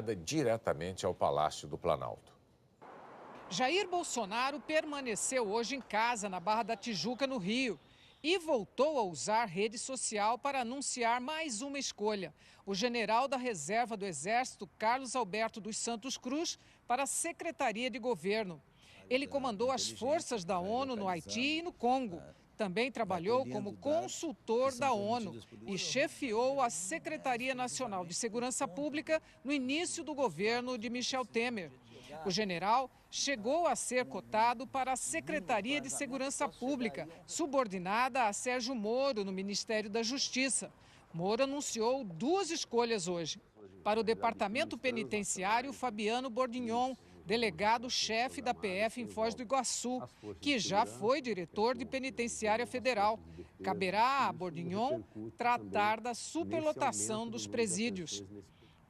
diretamente ao Palácio do Planalto. Jair Bolsonaro permaneceu hoje em casa, na Barra da Tijuca, no Rio, e voltou a usar rede social para anunciar mais uma escolha: o general da Reserva do Exército, Carlos Alberto dos Santos Cruz, para a Secretaria de Governo. Ele comandou as forças da ONU no Haiti e no Congo. Também trabalhou como consultor da ONU e chefiou a Secretaria Nacional de Segurança Pública no início do governo de Michel Temer. O general chegou a ser cotado para a Secretaria de Segurança Pública, subordinada a Sérgio Moro, no Ministério da Justiça. Moro anunciou duas escolhas hoje. Para o Departamento Penitenciário, Fabiano Bordignon, delegado-chefe da PF em Foz do Iguaçu, que já foi diretor de Penitenciária Federal. Caberá a Bordignon tratar da superlotação dos presídios.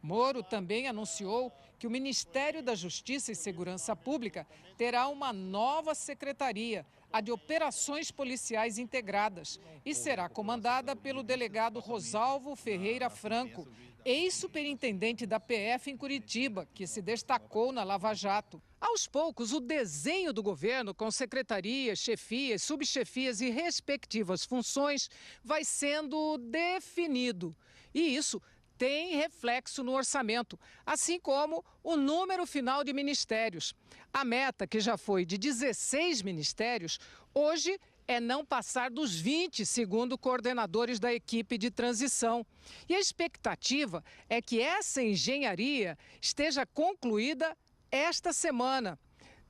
Moro também anunciou que o Ministério da Justiça e Segurança Pública terá uma nova secretaria, a de Operações Policiais Integradas, e será comandada pelo delegado Rosalvo Ferreira Franco, ex-superintendente da PF em Curitiba, que se destacou na Lava Jato. Aos poucos, o desenho do governo, com secretarias, chefias, subchefias e respectivas funções, vai sendo definido. E isso tem reflexo no orçamento, assim como o número final de ministérios. A meta, que já foi de 16 ministérios, hoje é não passar dos 20, segundo coordenadores da equipe de transição. E a expectativa é que essa engenharia esteja concluída esta semana.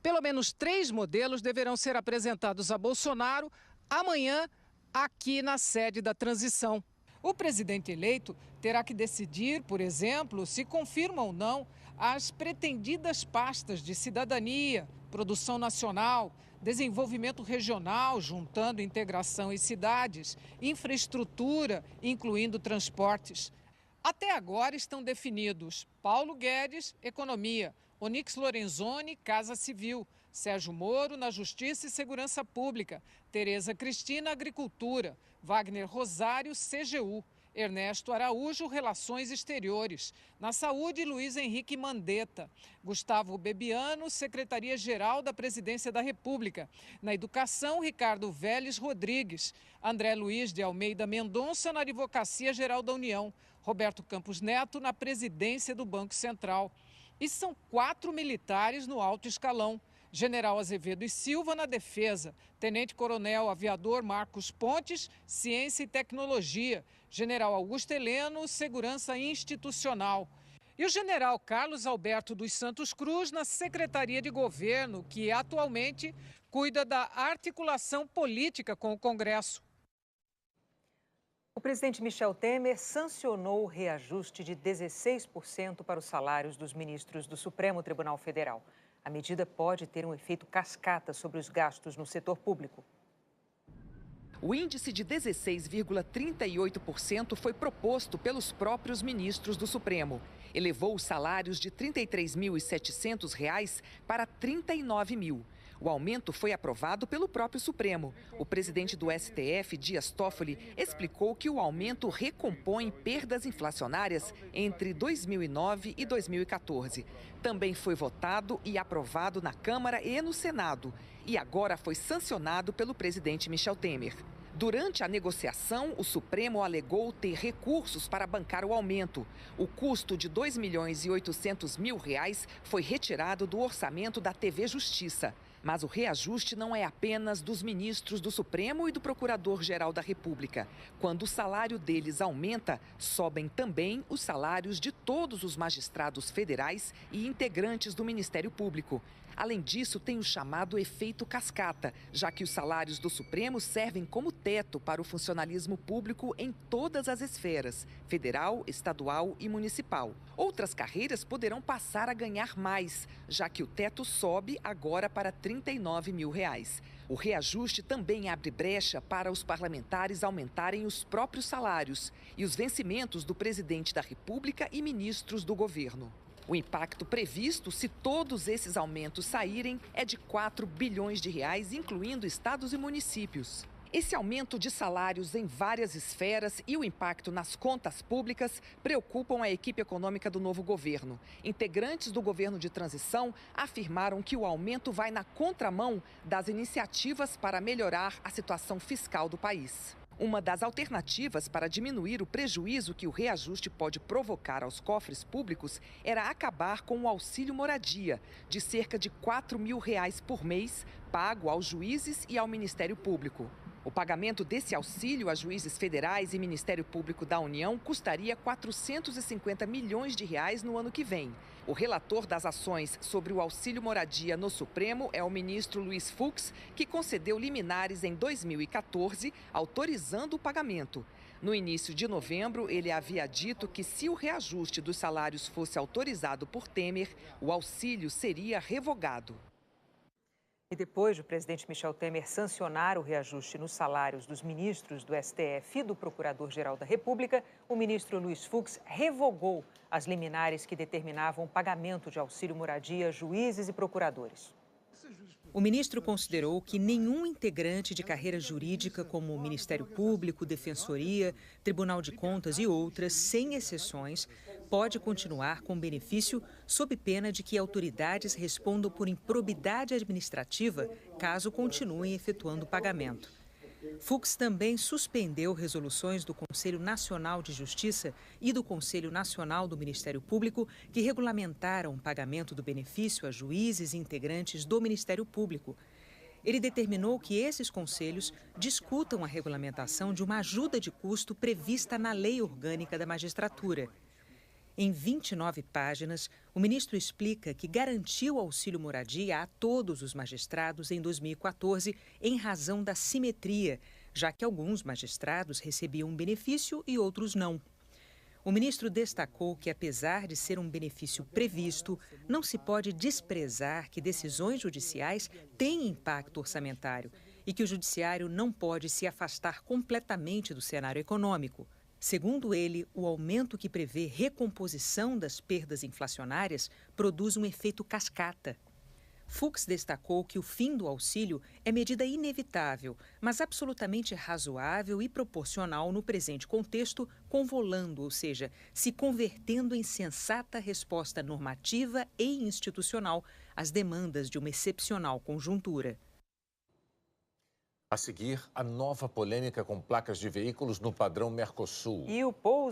Pelo menos 3 modelos deverão ser apresentados a Bolsonaro amanhã, aqui na sede da transição. O presidente eleito terá que decidir, por exemplo, se confirma ou não as pretendidas pastas de cidadania, produção nacional, desenvolvimento regional, juntando integração e cidades, infraestrutura, incluindo transportes. Até agora estão definidos Paulo Guedes, Economia, Onyx Lorenzoni, Casa Civil, Sérgio Moro, na Justiça e Segurança Pública, Tereza Cristina, Agricultura, Wagner Rosário, CGU, Ernesto Araújo, Relações Exteriores, na Saúde, Luiz Henrique Mandetta, Gustavo Bebiano, Secretaria-Geral da Presidência da República, na Educação, Ricardo Vélez Rodrigues, André Luiz de Almeida Mendonça, na Advocacia Geral da União, Roberto Campos Neto, na Presidência do Banco Central. E são 4 militares no alto escalão: General Azevedo e Silva na Defesa, Tenente-Coronel Aviador Marcos Pontes, Ciência e Tecnologia, General Augusto Heleno, Segurança Institucional. E o General Carlos Alberto dos Santos Cruz na Secretaria de Governo, que atualmente cuida da articulação política com o Congresso. O presidente Michel Temer sancionou o reajuste de 16% para os salários dos ministros do Supremo Tribunal Federal. A medida pode ter um efeito cascata sobre os gastos no setor público. O índice de 16,38% foi proposto pelos próprios ministros do Supremo. Elevou os salários de R$ 33.700 para R$ 39.000. O aumento foi aprovado pelo próprio Supremo. O presidente do STF, Dias Toffoli, explicou que o aumento recompõe perdas inflacionárias entre 2009 e 2014. Também foi votado e aprovado na Câmara e no Senado. E agora foi sancionado pelo presidente Michel Temer. Durante a negociação, o Supremo alegou ter recursos para bancar o aumento. O custo de R$ 2.800.000 foi retirado do orçamento da TV Justiça. Mas o reajuste não é apenas dos ministros do Supremo e do Procurador-Geral da República. Quando o salário deles aumenta, sobem também os salários de todos os magistrados federais e integrantes do Ministério Público. Além disso, tem o chamado efeito cascata, já que os salários do Supremo servem como teto para o funcionalismo público em todas as esferas, federal, estadual e municipal. Outras carreiras poderão passar a ganhar mais, já que o teto sobe agora para R$ 39.000. O reajuste também abre brecha para os parlamentares aumentarem os próprios salários e os vencimentos do presidente da República e ministros do governo. O impacto previsto, se todos esses aumentos saírem, é de R$ 4 bilhões, incluindo estados e municípios. Esse aumento de salários em várias esferas e o impacto nas contas públicas preocupam a equipe econômica do novo governo. Integrantes do governo de transição afirmaram que o aumento vai na contramão das iniciativas para melhorar a situação fiscal do país. Uma das alternativas para diminuir o prejuízo que o reajuste pode provocar aos cofres públicos era acabar com o auxílio moradia, de cerca de R$ 4.000 por mês, pago aos juízes e ao Ministério Público. O pagamento desse auxílio a juízes federais e Ministério Público da União custaria 450 milhões de reais no ano que vem. O relator das ações sobre o auxílio moradia no Supremo é o ministro Luiz Fux, que concedeu liminares em 2014, autorizando o pagamento. No início de novembro, ele havia dito que se o reajuste dos salários fosse autorizado por Temer, o auxílio seria revogado. E depois do presidente Michel Temer sancionar o reajuste nos salários dos ministros do STF e do Procurador-Geral da República, o ministro Luiz Fux revogou as liminares que determinavam o pagamento de auxílio moradia a juízes e procuradores. O ministro considerou que nenhum integrante de carreira jurídica, como o Ministério Público, Defensoria, Tribunal de Contas e outras, sem exceções, pode continuar com benefício sob pena de que autoridades respondam por improbidade administrativa caso continuem efetuando o pagamento. Fux também suspendeu resoluções do Conselho Nacional de Justiça e do Conselho Nacional do Ministério Público que regulamentaram o pagamento do benefício a juízes e integrantes do Ministério Público. Ele determinou que esses conselhos discutam a regulamentação de uma ajuda de custo prevista na Lei Orgânica da Magistratura. Em 29 páginas, o ministro explica que garantiu auxílio moradia a todos os magistrados em 2014 em razão da simetria, já que alguns magistrados recebiam um benefício e outros não. O ministro destacou que, apesar de ser um benefício previsto, não se pode desprezar que decisões judiciais têm impacto orçamentário e que o judiciário não pode se afastar completamente do cenário econômico. Segundo ele, o aumento que prevê recomposição das perdas inflacionárias produz um efeito cascata. Fux destacou que o fim do auxílio é medida inevitável, mas absolutamente razoável e proporcional no presente contexto, convolando, ou seja, se convertendo em sensata resposta normativa e institucional às demandas de uma excepcional conjuntura. A seguir, a nova polêmica com placas de veículos no padrão Mercosul. E o pouso